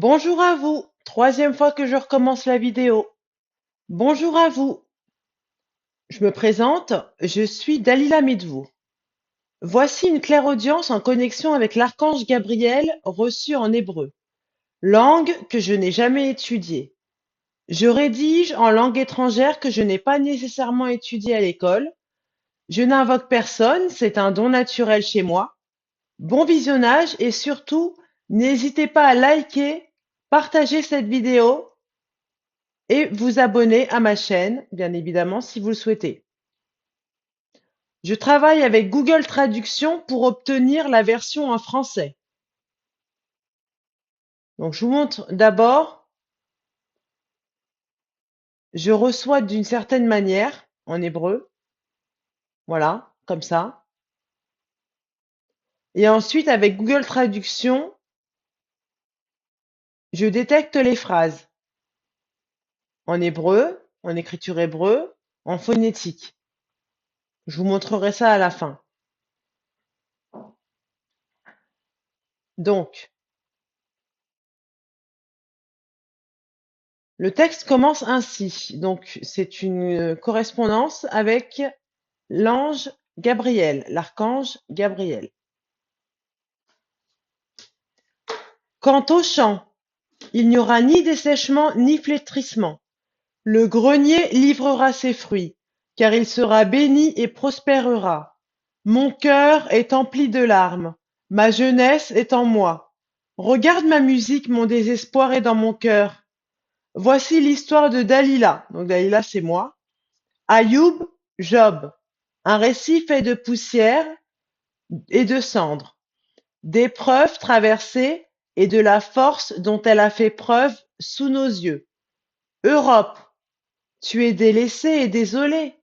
Bonjour à vous, troisième fois que je recommence la vidéo. Bonjour à vous, je me présente, je suis Dalila Medvou. Voici une clairaudience en connexion avec l'archange Gabriel reçue en hébreu, langue que je n'ai jamais étudiée. Je rédige en langue étrangère que je n'ai pas nécessairement étudiée à l'école. Je n'invoque personne, c'est un don naturel chez moi. Bon visionnage et surtout, n'hésitez pas à liker, partager cette vidéo et vous abonner à ma chaîne, bien évidemment, si vous le souhaitez. Je travaille avec Google Traduction pour obtenir la version en français. Donc, je vous montre d'abord, je reçois d'une certaine manière en hébreu, voilà, comme ça. Et ensuite, avec Google Traduction, je détecte les phrases en hébreu, en écriture hébreu, en phonétique. Je vous montrerai ça à la fin. Donc, le texte commence ainsi. Donc, c'est une correspondance avec l'ange Gabriel, l'archange Gabriel. Quant au champ, il n'y aura ni dessèchement ni flétrissement. Le grenier livrera ses fruits, car il sera béni et prospérera. Mon cœur est empli de larmes, ma jeunesse est en moi. Regarde ma musique, mon désespoir est dans mon cœur. Voici l'histoire de Dalila. Donc Dalila, c'est moi. Ayoub, Job. Un récit fait de poussière et de cendres, d'épreuves traversées et de la force dont elle a fait preuve sous nos yeux. Europe, tu es délaissée et désolée.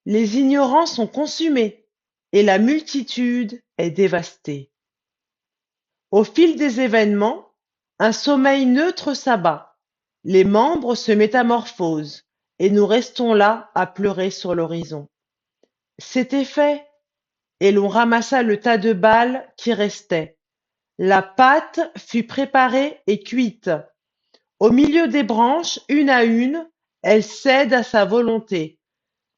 Les ignorants sont consumés et la multitude est dévastée. Au fil des événements, un sommeil neutre s'abat. Les membres se métamorphosent et nous restons là à pleurer sur l'horizon. C'était fait et l'on ramassa le tas de balles qui restait. La pâte fut préparée et cuite. Au milieu des branches, une à une, elles cèdent à sa volonté.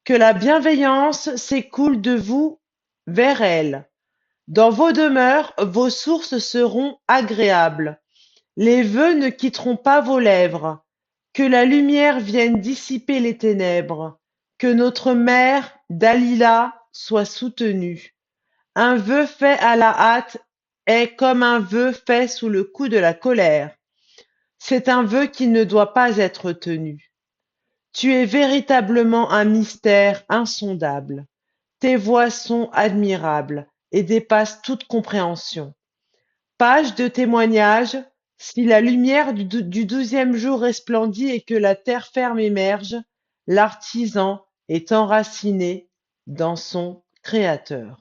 Que la bienveillance s'écoule de vous vers elle. Dans vos demeures, vos sources seront agréables. Les vœux ne quitteront pas vos lèvres. Que la lumière vienne dissiper les ténèbres. Que notre mère, Dalila, soit soutenue. Un vœu fait à la hâte est comme un vœu fait sous le coup de la colère. C'est un vœu qui ne doit pas être tenu. Tu es véritablement un mystère insondable. Tes voies sont admirables et dépassent toute compréhension. Page de témoignage, si la lumière du 12e jour resplendit et que la terre ferme émerge, l'artisan est enraciné dans son créateur.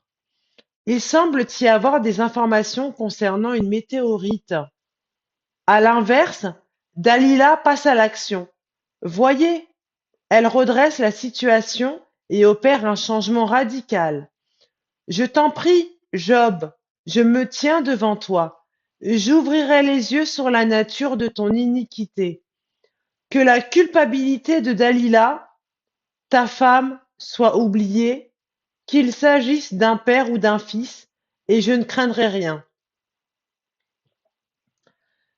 Il semble y avoir des informations concernant une météorite. À l'inverse, Dalila passe à l'action. Voyez, elle redresse la situation et opère un changement radical. Je t'en prie, Job, je me tiens devant toi. J'ouvrirai les yeux sur la nature de ton iniquité. Que la culpabilité de Dalila, ta femme, soit oubliée, qu'il s'agisse d'un père ou d'un fils, et je ne craindrai rien.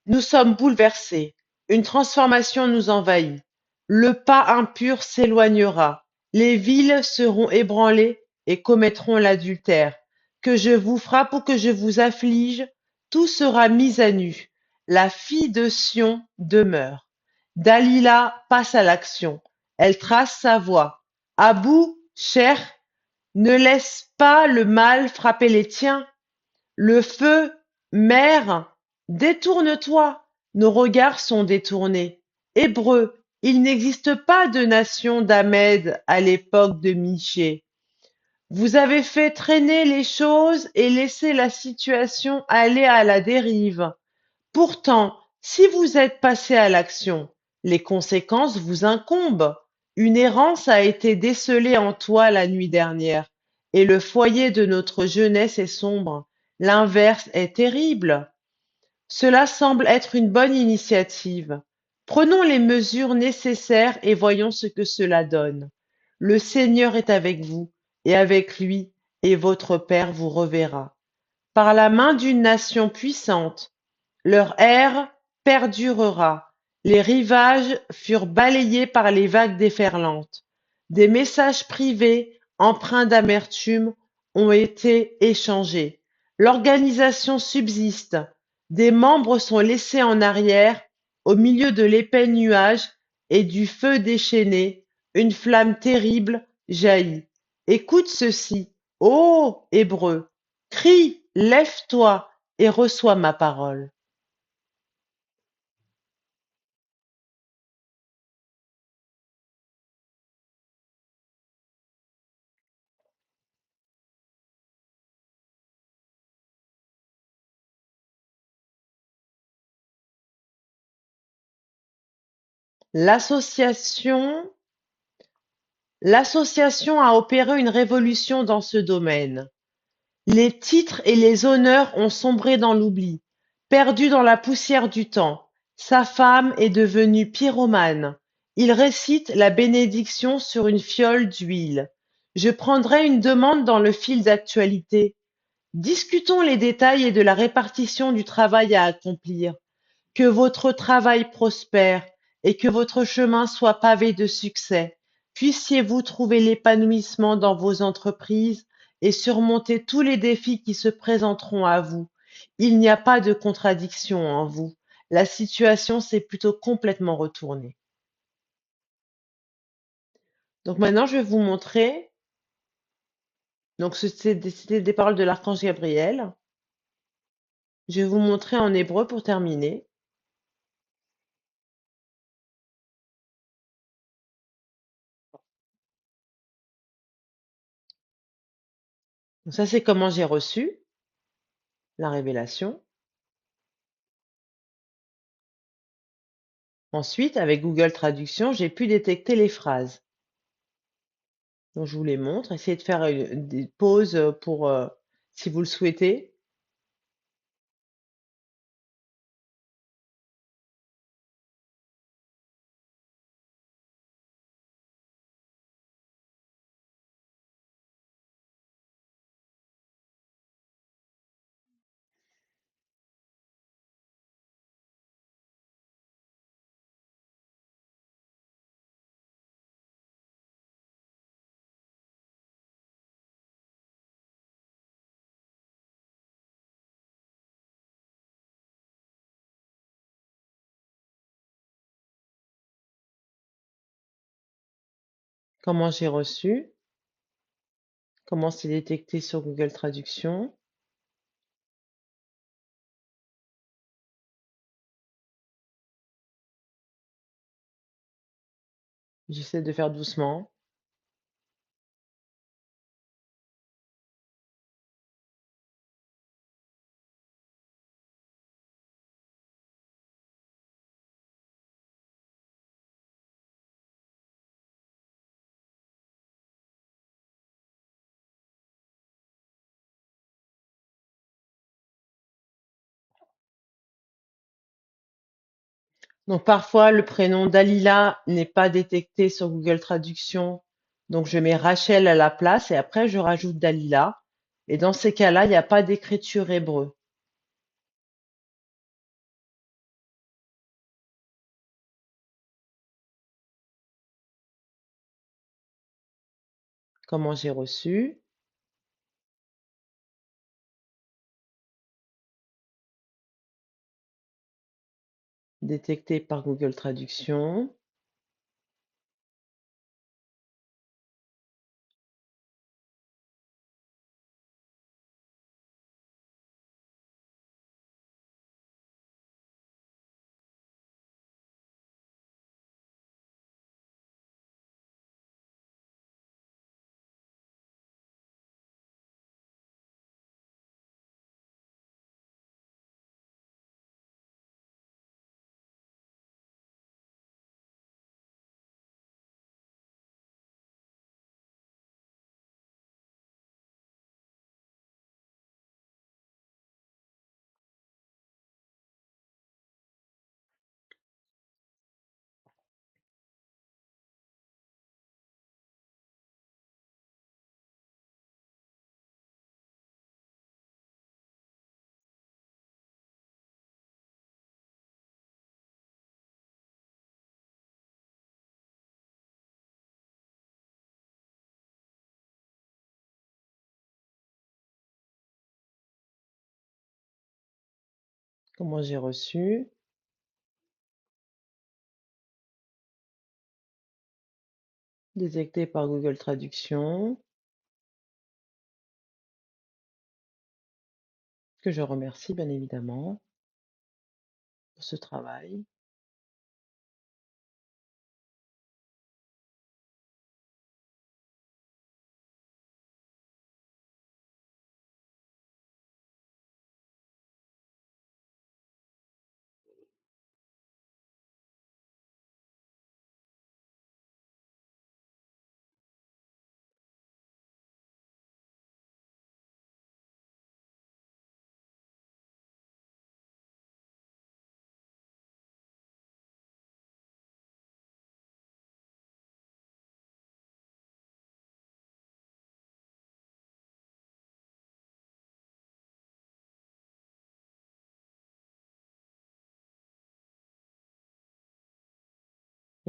Nous sommes bouleversés. Une transformation nous envahit. Le pas impur s'éloignera. Les villes seront ébranlées et commettront l'adultère. Que je vous frappe ou que je vous afflige, tout sera mis à nu. La fille de Sion demeure. Dalila passe à l'action. Elle trace sa voie. Abou, cher, ne laisse pas le mal frapper les tiens. Le feu, mère, détourne-toi, nos regards sont détournés. Hébreux, il n'existe pas de nation d'Ahmed à l'époque de Michée. Vous avez fait traîner les choses et laissé la situation aller à la dérive. Pourtant, si vous êtes passé à l'action, les conséquences vous incombent. Une errance a été décelée en toi la nuit dernière, et le foyer de notre jeunesse est sombre. L'inverse est terrible. Cela semble être une bonne initiative. Prenons les mesures nécessaires et voyons ce que cela donne. Le Seigneur est avec vous, et avec lui, et votre Père vous reverra. Par la main d'une nation puissante, leur ère perdurera. Les rivages furent balayés par les vagues déferlantes. Des messages privés, empreints d'amertume, ont été échangés. L'organisation subsiste. Des membres sont laissés en arrière, au milieu de l'épais nuage et du feu déchaîné. Une flamme terrible jaillit. Écoute ceci, ô Hébreu, crie, lève-toi et reçois ma parole. L'association L'association a opéré une révolution dans ce domaine. Les titres et les honneurs ont sombré dans l'oubli, perdus dans la poussière du temps. Sa femme est devenue pyromane. Il récite la bénédiction sur une fiole d'huile. Je prendrai une demande dans le fil d'actualité. Discutons les détails et de la répartition du travail à accomplir. Que votre travail prospère et que votre chemin soit pavé de succès. Puissiez-vous trouver l'épanouissement dans vos entreprises et surmonter tous les défis qui se présenteront à vous. Il n'y a pas de contradiction en vous. La situation s'est plutôt complètement retournée. Donc maintenant, je vais vous montrer. Donc c'était des paroles de l'archange Gabriel. Je vais vous montrer en hébreu pour terminer. Donc ça, c'est comment j'ai reçu la révélation. Ensuite, avec Google Traduction, j'ai pu détecter les phrases. Donc, je vous les montre. Essayez de faire des pauses pour, si vous le souhaitez. Comment j'ai reçu, comment c'est détecté sur Google Traduction. J'essaie de faire doucement. Donc, parfois, le prénom Dalila n'est pas détecté sur Google Traduction. Donc, je mets Rachel à la place et après, je rajoute Dalila. Et dans ces cas-là, il n'y a pas d'écriture hébreu. Comment j'ai reçu, détecté par Google Traduction. Comment j'ai reçu. Détecté par Google Traduction. Que je remercie bien évidemment pour ce travail.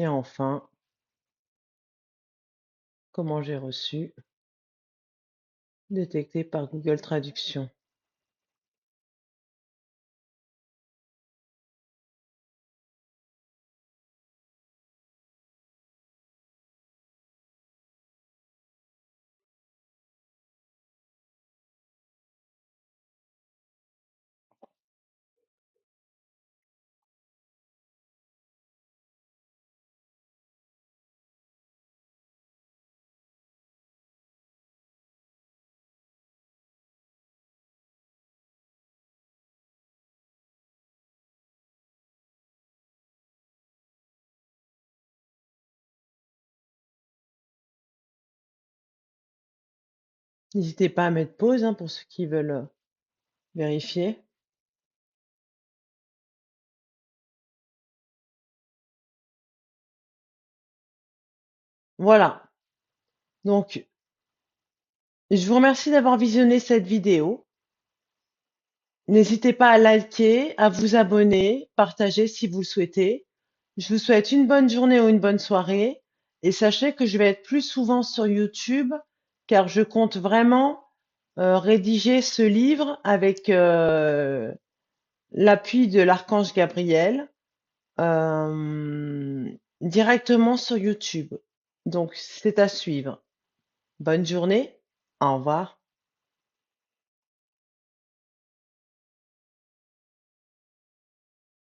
Et enfin, comment j'ai reçu. Détecté par Google Traduction. N'hésitez pas à mettre pause hein, pour ceux qui veulent vérifier. Voilà. Donc, je vous remercie d'avoir visionné cette vidéo. N'hésitez pas à liker, à vous abonner, partager si vous le souhaitez. Je vous souhaite une bonne journée ou une bonne soirée. Et sachez que je vais être plus souvent sur YouTube car je compte vraiment rédiger ce livre avec l'appui de l'archange Gabriel directement sur YouTube. Donc, c'est à suivre. Bonne journée. Au revoir.